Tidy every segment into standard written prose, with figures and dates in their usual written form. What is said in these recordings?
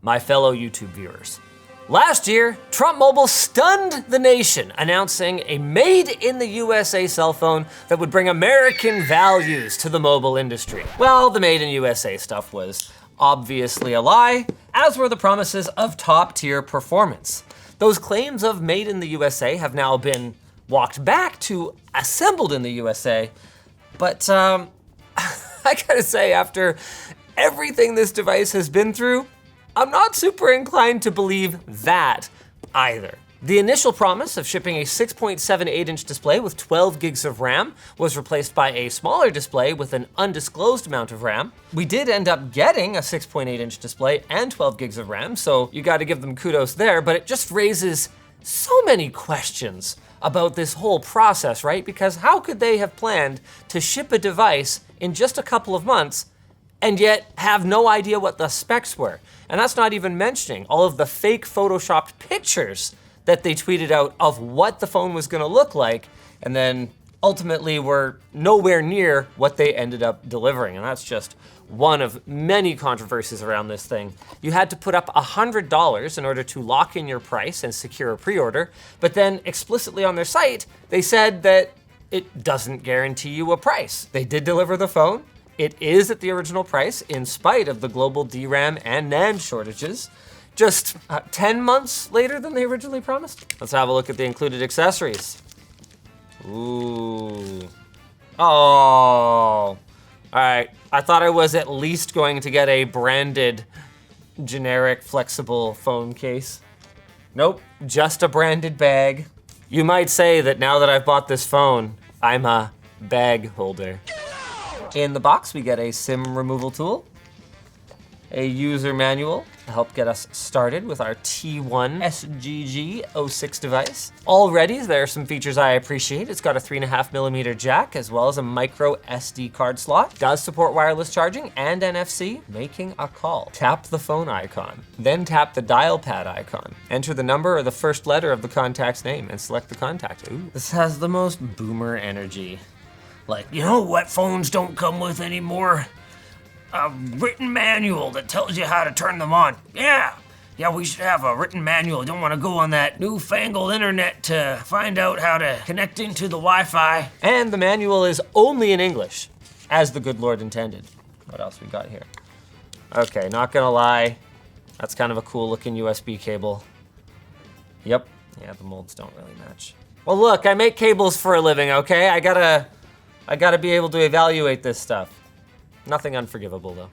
my fellow YouTube viewers. Last year, Trump Mobile stunned the nation, announcing a made-in-the-USA cell phone that would bring American values to the mobile industry. Well, the made-in-USA stuff was obviously a lie, as were the promises of top-tier performance. Those claims of made in the USA have now been walked back to assembled in the USA, but I gotta say, after everything this device has been through, I'm not super inclined to believe that either. The initial promise of shipping a 6.78-inch display with 12 gigs of RAM was replaced by a smaller display with an undisclosed amount of RAM. We did end up getting a 6.8-inch display and 12 gigs of RAM, so you gotta give them kudos there, but it just raises so many questions about this whole process, right? Because how could they have planned to ship a device in just a couple of months and yet have no idea what the specs were? And that's not even mentioning all of the fake photoshopped pictures that they tweeted out of what the phone was gonna look like, and then ultimately were nowhere near what they ended up delivering. And that's just one of many controversies around this thing. You had to put up $100 in order to lock in your price and secure a pre-order, but then explicitly on their site, they said that it doesn't guarantee you a price. They did deliver the phone. It is at the original price in spite of the global DRAM and NAND shortages, just 10 months later than they originally promised. Let's have a look at the included accessories. Ooh. Oh. All right, I thought I was at least going to get a branded, generic, flexible phone case. Nope, just a branded bag. You might say that now that I've bought this phone, I'm a bag holder. In the box, we get a SIM removal tool, a user manual to help get us started with our T1 SGG06 device. Already, there are some features I appreciate. It's got a 3.5mm jack, as well as a micro SD card slot. Does support wireless charging and NFC. Making a call. Tap the phone icon, then tap the dial pad icon. Enter the number or the first letter of the contact's name and select the contact. Ooh, this has the most boomer energy. Like, you know what phones don't come with anymore? A written manual that tells you how to turn them on. Yeah, we should have a written manual. Don't want to go on that newfangled internet to find out how to connect into the Wi-Fi. And the manual is only in English, as the good Lord intended. What else we got here? Okay, not gonna lie, that's kind of a cool looking USB cable. Yep, yeah, the molds don't really match. Well look, I make cables for a living, okay? I gotta be able to evaluate this stuff. Nothing unforgivable though.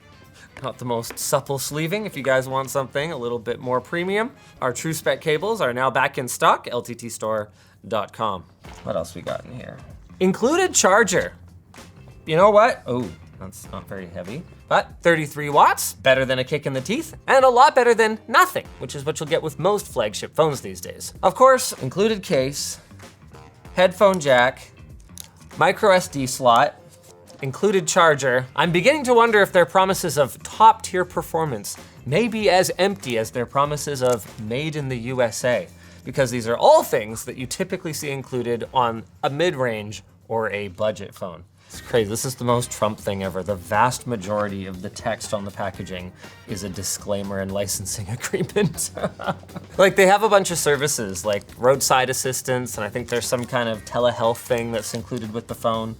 Not the most supple sleeving if you guys want something a little bit more premium. Our true spec cables are now back in stock, lttstore.com. What else we got in here? Included charger. You know what? Oh, that's not very heavy, but 33 watts, better than a kick in the teeth, and a lot better than nothing, which is what you'll get with most flagship phones these days. Of course, included case, headphone jack, micro SD slot, included charger. I'm beginning to wonder if their promises of top tier performance may be as empty as their promises of made in the USA, because these are all things that you typically see included on a mid-range or a budget phone. It's crazy, this is the most Trump thing ever. The vast majority of the text on the packaging is a disclaimer and licensing agreement. Like they have a bunch of services like roadside assistance, and I think there's some kind of telehealth thing that's included with the phone.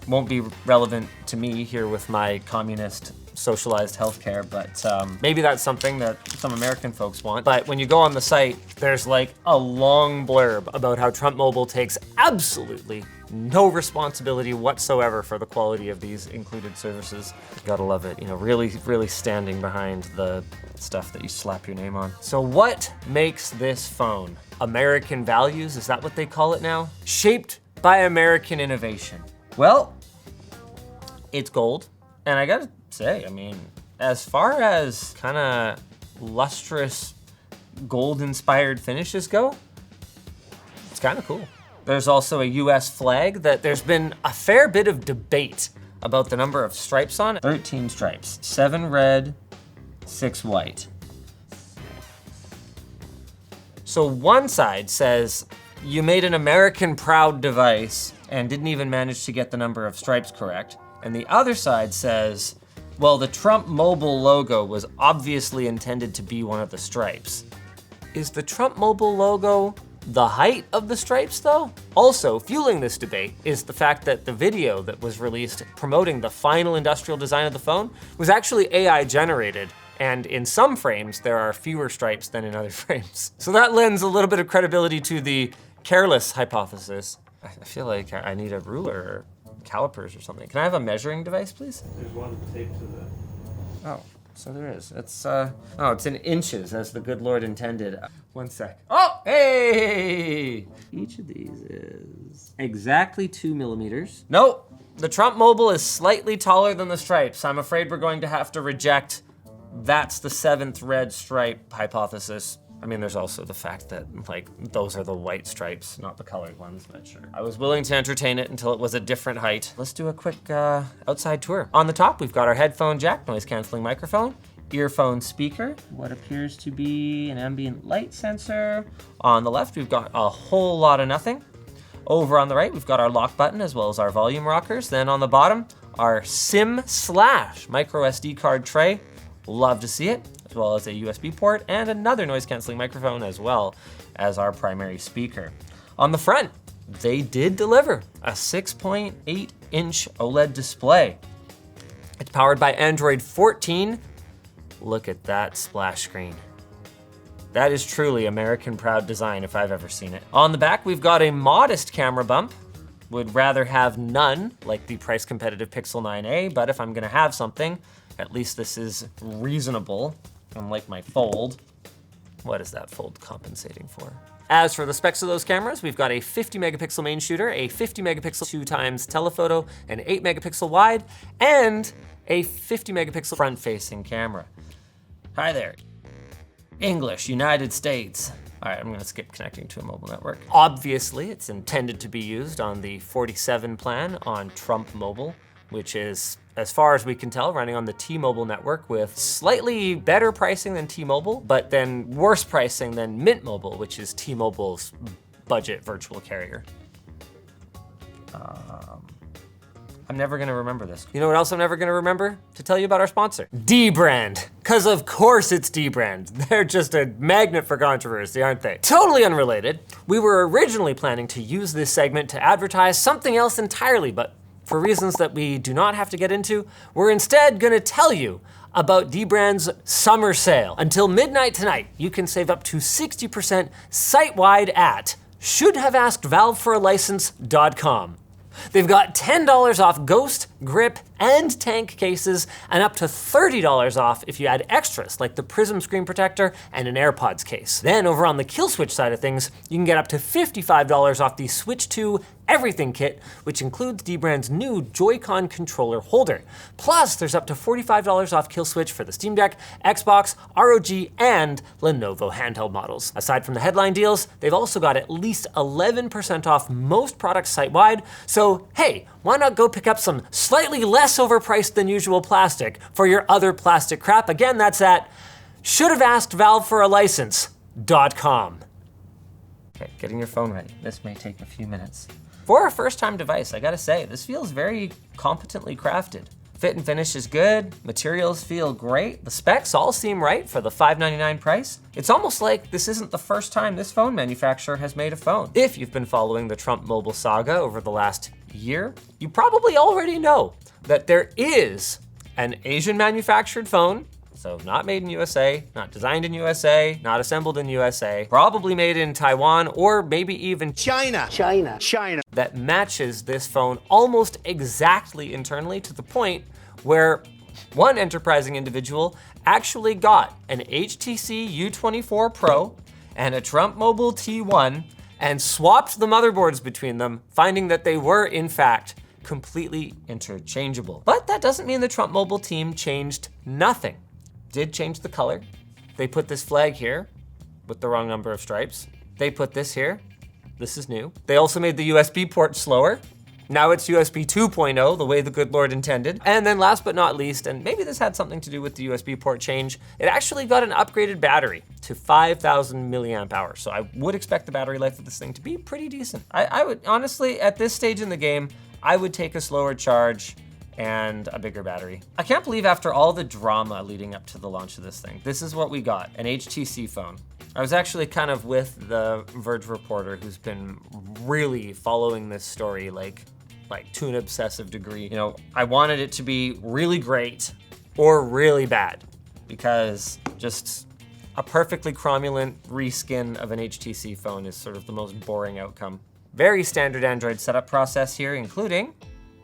Won't be relevant to me here with my communist socialized healthcare, but maybe that's something that some American folks want. But when you go on the site, there's like a long blurb about how Trump Mobile takes absolutely no responsibility whatsoever for the quality of these included services. Gotta love it, you know, really, really standing behind the stuff that you slap your name on. So what makes this phone American values? Is that what they call it now? Shaped by American innovation. Well, it's gold, and I gotta say, I mean, as far as kinda lustrous gold-inspired finishes go, it's kinda cool. There's also a US flag that there's been a fair bit of debate about the number of stripes on it. 13 stripes, 7 red, 6 white. So one side says, you made an American proud device and didn't even manage to get the number of stripes correct. And the other side says, Well, the Trump Mobile logo was obviously intended to be one of the stripes. Is the Trump Mobile logo the height of the stripes though? Also, fueling this debate is the fact that the video that was released promoting the final industrial design of the phone was actually AI generated. And in some frames, there are fewer stripes than in other frames. So that lends a little bit of credibility to the careless hypothesis. I feel like I need a ruler or calipers or something. Can I have a measuring device, please? There's one taped to the... Oh, so there is. It's, it's in inches, as the good Lord intended. 1 sec. Oh, hey! Each of these is exactly 2 millimeters. Nope, the Trump Mobile is slightly taller than the stripes. I'm afraid we're going to have to reject that's the 7th red stripe hypothesis. I mean, there's also the fact that, like, those are the white stripes, not the colored ones, but sure. I was willing to entertain it until it was a different height. Let's do a quick outside tour. On the top, we've got our headphone jack, noise canceling microphone, earphone speaker, what appears to be an ambient light sensor. On the left, we've got a whole lot of nothing. Over on the right, we've got our lock button as well as our volume rockers. Then on the bottom, our SIM/ micro SD card tray. Love to see it, as well as a USB port and another noise canceling microphone as well as our primary speaker. On the front, they did deliver a 6.8 inch OLED display. It's powered by Android 14. Look at that splash screen. That is truly American proud design if I've ever seen it. On the back, we've got a modest camera bump. Would rather have none, like the price competitive Pixel 9a, but if I'm gonna have something, at least this is reasonable, unlike my Fold. What is that Fold compensating for? As for the specs of those cameras, we've got a 50 megapixel main shooter, a 50 megapixel 2x telephoto, an 8 megapixel wide, and a 50 megapixel front-facing camera. Hi there. English, United States. All right, I'm gonna skip connecting to a mobile network. Obviously, it's intended to be used on the 47 plan on Trump Mobile, which is, as far as we can tell, running on the T-Mobile network with slightly better pricing than T-Mobile, but then worse pricing than Mint Mobile, which is T-Mobile's budget virtual carrier. I'm never gonna remember this. You know what else I'm never gonna remember? To tell you about our sponsor, dbrand. Cause of course it's dbrand. They're just a magnet for controversy, aren't they? Totally unrelated, we were originally planning to use this segment to advertise something else entirely, but for reasons that we do not have to get into, we're instead gonna tell you about dbrand's summer sale. Until midnight tonight, you can save up to 60% site-wide at shouldhaveaskedvalveforalicense.com. They've got $10 off Ghost, Grip, and Tank cases, and up to $30 off if you add extras like the Prism screen protector and an AirPods case. Then over on the kill switch side of things, you can get up to $55 off the Switch 2 Everything Kit, which includes dbrand's new Joy-Con controller holder. Plus, there's up to $45 off kill switch for the Steam Deck, Xbox, ROG, and Lenovo handheld models. Aside from the headline deals, they've also got at least 11% off most products site-wide, so hey, why not go pick up some slightly less overpriced than usual plastic for your other plastic crap? Again, that's at shouldhaveaskedvalveforalicense.com. Okay, getting your phone ready. This may take a few minutes. For a first-time device, I gotta say, this feels very competently crafted. Fit and finish is good, materials feel great, the specs all seem right for the $599 price. It's almost like this isn't the first time this phone manufacturer has made a phone. If you've been following the Trump Mobile saga over the last year, you probably already know that there is an Asian manufactured phone, so not made in USA, not designed in USA, not assembled in USA, probably made in Taiwan or maybe even China, that matches this phone almost exactly internally to the point where one enterprising individual actually got an HTC U24 Pro and a Trump Mobile T1 and swapped the motherboards between them, finding that they were, in fact, completely interchangeable. But that doesn't mean the Trump Mobile team changed nothing. Did change the color. They put this flag here with the wrong number of stripes. They put this here. This is new. They also made the USB port slower. Now it's USB 2.0, the way the good Lord intended. And then last but not least, and maybe this had something to do with the USB port change, it actually got an upgraded battery to 5,000 milliamp hours. So I would expect the battery life of this thing to be pretty decent. I would, honestly, at this stage in the game, I would take a slower charge and a bigger battery. I can't believe after all the drama leading up to the launch of this thing, this is what we got, an HTC phone. I was actually kind of with the Verge reporter who's been really following this story like to an obsessive degree. You know, I wanted it to be really great or really bad, because just a perfectly cromulent reskin of an HTC phone is sort of the most boring outcome. Very standard Android setup process here, including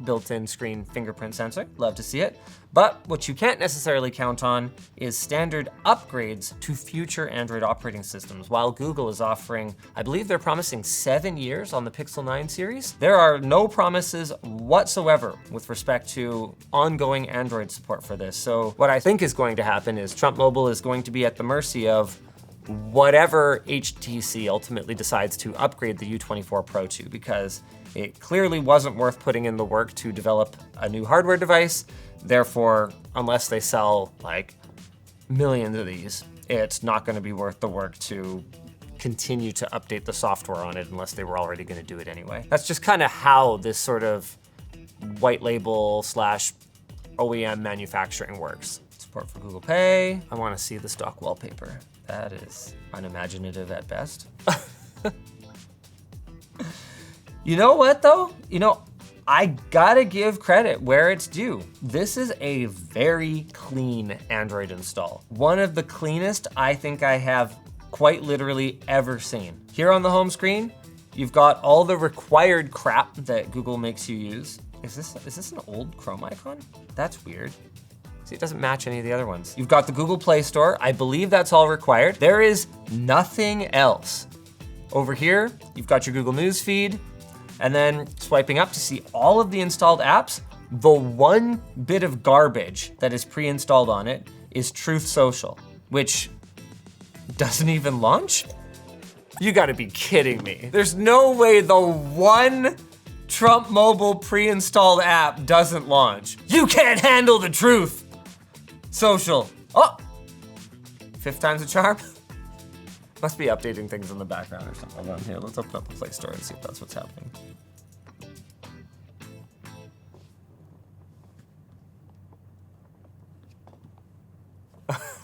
built-in screen fingerprint sensor, love to see it. But what you can't necessarily count on is standard upgrades to future Android operating systems. While Google is offering, I believe they're promising 7 years on the Pixel 9 series, there are no promises whatsoever with respect to ongoing Android support for this. So what I think is going to happen is Trump Mobile is going to be at the mercy of whatever HTC ultimately decides to upgrade the U24 Pro to, because it clearly wasn't worth putting in the work to develop a new hardware device. Therefore, unless they sell like millions of these, it's not going to be worth the work to continue to update the software on it unless they were already going to do it anyway. That's just kind of how this sort of white label / OEM manufacturing works. Support for Google Pay. I want to see the stock wallpaper. That is unimaginative at best. You know what though? You know, I gotta give credit where it's due. This is a very clean Android install. One of the cleanest I think I have quite literally ever seen. Here on the home screen, you've got all the required crap that Google makes you use. Is this an old Chrome icon? That's weird. See, it doesn't match any of the other ones. You've got the Google Play Store. I believe that's all required. There is nothing else. Over here, you've got your Google News feed, and then swiping up to see all of the installed apps, the one bit of garbage that is pre-installed on it is Truth Social, which doesn't even launch? You gotta be kidding me. There's no way the one Trump Mobile pre-installed app doesn't launch. You can't handle the truth. Social. Oh, 5th time's a charm. Must be updating things in the background or something. Hold on here, let's open up the Play Store and see if that's what's happening.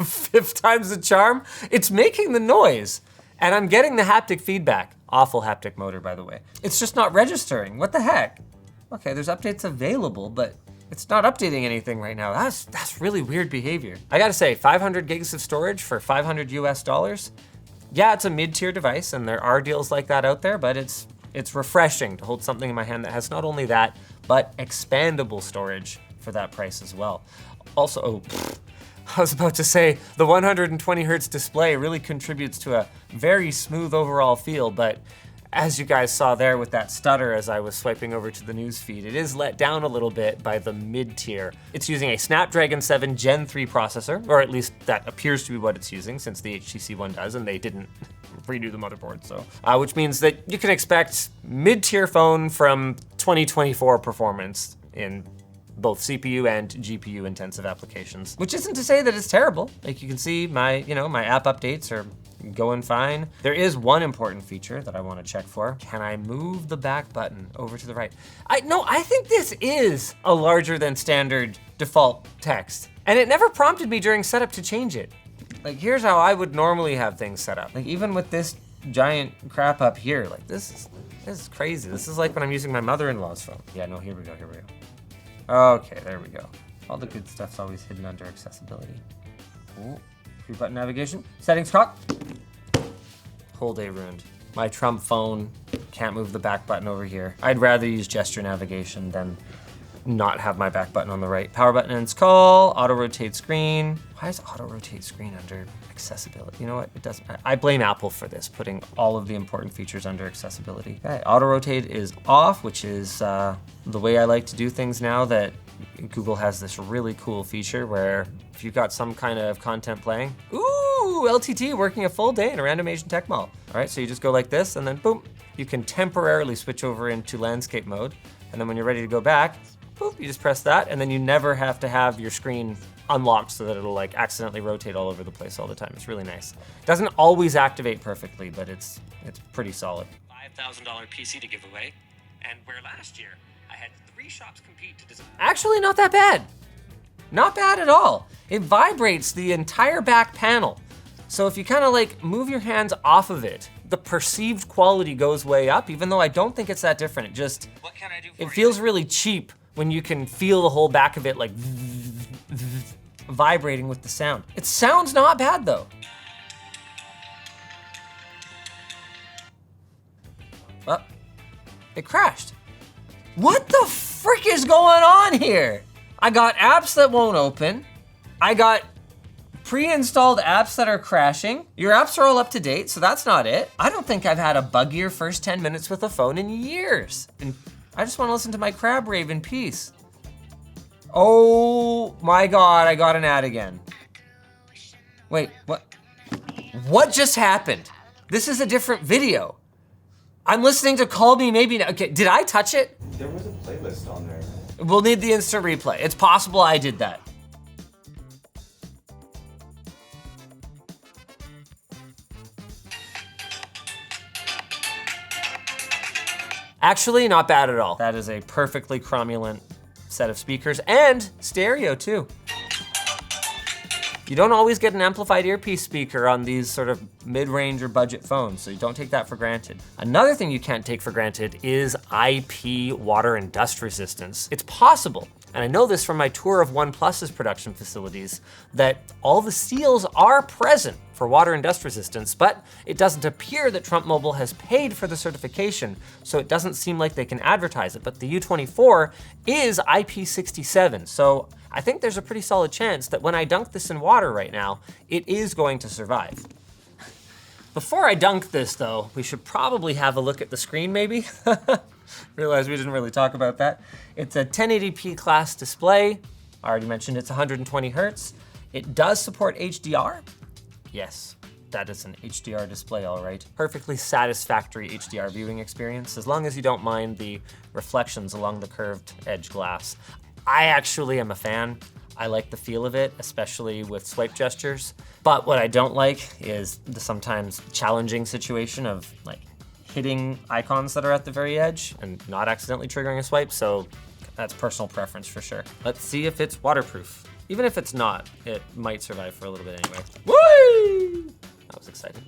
Fifth time's a charm? It's making the noise, and I'm getting the haptic feedback. Awful haptic motor, by the way. It's just not registering. What the heck? Okay, there's updates available, but it's not updating anything right now. That's really weird behavior. I gotta say, 500 gigs of storage for $500 US. Yeah, it's a mid-tier device, and there are deals like that out there, but it's refreshing to hold something in my hand that has not only that, but expandable storage for that price as well. Also, I was about to say, the 120 hertz display really contributes to a very smooth overall feel, but as you guys saw there with that stutter as I was swiping over to the news feed, it is let down a little bit by the mid-tier. It's using a Snapdragon 7 Gen 3 processor, or at least that appears to be what it's using, since the HTC one does, and they didn't redo the motherboard, so. Which means that you can expect mid-tier phone from 2024 performance in both CPU and GPU intensive applications. Which isn't to say that it's terrible. Like you can see my app updates are going fine. There is one important feature that I want to check for. Can I move the back button over to the right? I think this is a larger than standard default text. And it never prompted me during setup to change it. Like here's how I would normally have things set up. Like even with this giant crap up here, like this is crazy. This is like when I'm using my mother-in-law's phone. Yeah, no, here we go. Okay, there we go. All the good stuff's always hidden under accessibility. Ooh, 3-button navigation. Settings cock. Whole day ruined. My Trump phone can't move the back button over here. I'd rather use gesture navigation than not have my back button on the right. Power button ends call, auto rotate screen. Why is auto rotate screen under accessibility? You know what, it doesn't, I blame Apple for this, putting all of the important features under accessibility. Okay, auto rotate is off, which is the way I like to do things now that Google has this really cool feature where if you've got some kind of content playing, ooh, LTT working a full day in a random Asian tech mall. All right, so you just go like this and then boom, you can temporarily switch over into landscape mode. And then when you're ready to go back, boop, you just press that, and then you never have to have your screen unlocked so that it'll like accidentally rotate all over the place all the time. It's really nice. It doesn't always activate perfectly, but it's pretty solid. $5,000 PC to give away, and where last year I had 3 shops compete to design. Actually, not that bad. Not bad at all. It vibrates the entire back panel. So if you kind of like move your hands off of it, the perceived quality goes way up, even though I don't think it's that different. It just, what can I do for it feels really cheap when you can feel the whole back of it like vibrating with the sound. It sounds not bad though. Oh, it crashed. What the frick is going on here? I got apps that won't open. I got pre-installed apps that are crashing. Your apps are all up to date, so that's not it. I don't think I've had a buggier first 10 minutes with a phone in years. And I just wanna listen to my crab rave in peace. Oh my God, I got an ad again. Wait, what? What just happened? This is a different video. I'm listening to Call Me Maybe Now. Okay, did I touch it? There was a playlist on there. We'll need the instant replay. It's possible I did that. Actually, not bad at all. That is a perfectly cromulent set of speakers and stereo too. You don't always get an amplified earpiece speaker on these sort of mid-range or budget phones, so you don't take that for granted. Another thing you can't take for granted is IP water and dust resistance. It's possible, and I know this from my tour of OnePlus's production facilities, that all the seals are present for water and dust resistance, but it doesn't appear that Trump Mobile has paid for the certification, so it doesn't seem like they can advertise it. But the U24 is IP67, so I think there's a pretty solid chance that when I dunk this in water right now, it is going to survive. Before I dunk this though, we should probably have a look at the screen maybe. Realize we didn't really talk about that. It's a 1080p class display. I already mentioned it's 120 Hertz. It does support HDR. Yes, that is an HDR display, all right. Perfectly satisfactory HDR viewing experience, as long as you don't mind the reflections along the curved edge glass. I actually am a fan. I like the feel of it, especially with swipe gestures. But what I don't like is the sometimes challenging situation of like hitting icons that are at the very edge and not accidentally triggering a swipe, so that's personal preference for sure. Let's see if it's waterproof. Even if it's not, it might survive for a little bit anyway. Whee! That was exciting.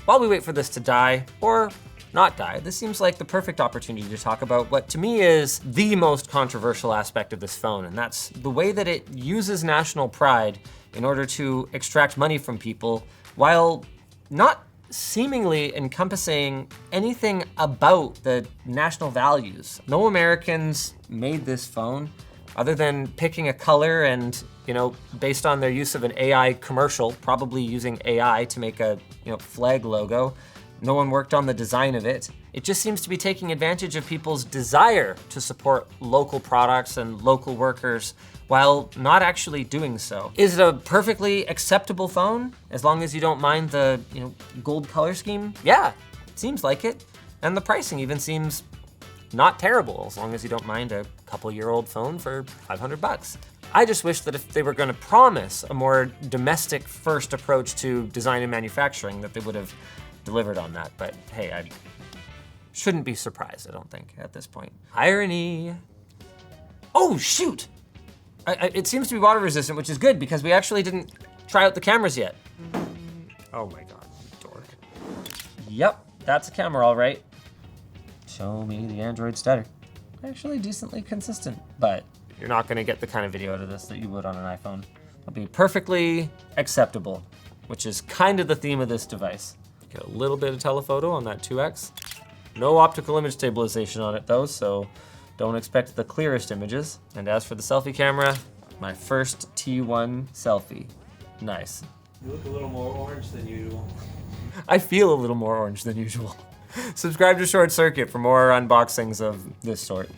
While we wait for this to die, or not die, this seems like the perfect opportunity to talk about what to me is the most controversial aspect of this phone, and that's the way that it uses national pride in order to extract money from people while not seemingly encompassing anything about the national values. No Americans made this phone other than picking a color and, you know, based on their use of an AI commercial, probably using AI to make a, you know, flag logo. No one worked on the design of it. It just seems to be taking advantage of people's desire to support local products and local workers while not actually doing so. Is it a perfectly acceptable phone as long as you don't mind the, you know, gold color scheme? Yeah, it seems like it. And the pricing even seems not terrible as long as you don't mind a couple-year-old phone for 500 bucks. I just wish that if they were gonna promise a more domestic first approach to design and manufacturing, that they would have delivered on that. But hey, I shouldn't be surprised, I don't think, at this point. Irony. Oh, shoot! It seems to be water resistant, which is good because we actually didn't try out the cameras yet. Oh my God, dork. Yep, that's a camera all right. Show me the Android stutter. Actually decently consistent, but you're not gonna get the kind of video out of this that you would on an iPhone. It'll be perfectly acceptable, which is kind of the theme of this device. Get a little bit of telephoto on that 2X. No optical image stabilization on it though, so don't expect the clearest images. And as for the selfie camera, my first T1 selfie. Nice. You look a little more orange than usual. I feel a little more orange than usual. Subscribe to ShortCircuit for more unboxings of this sort.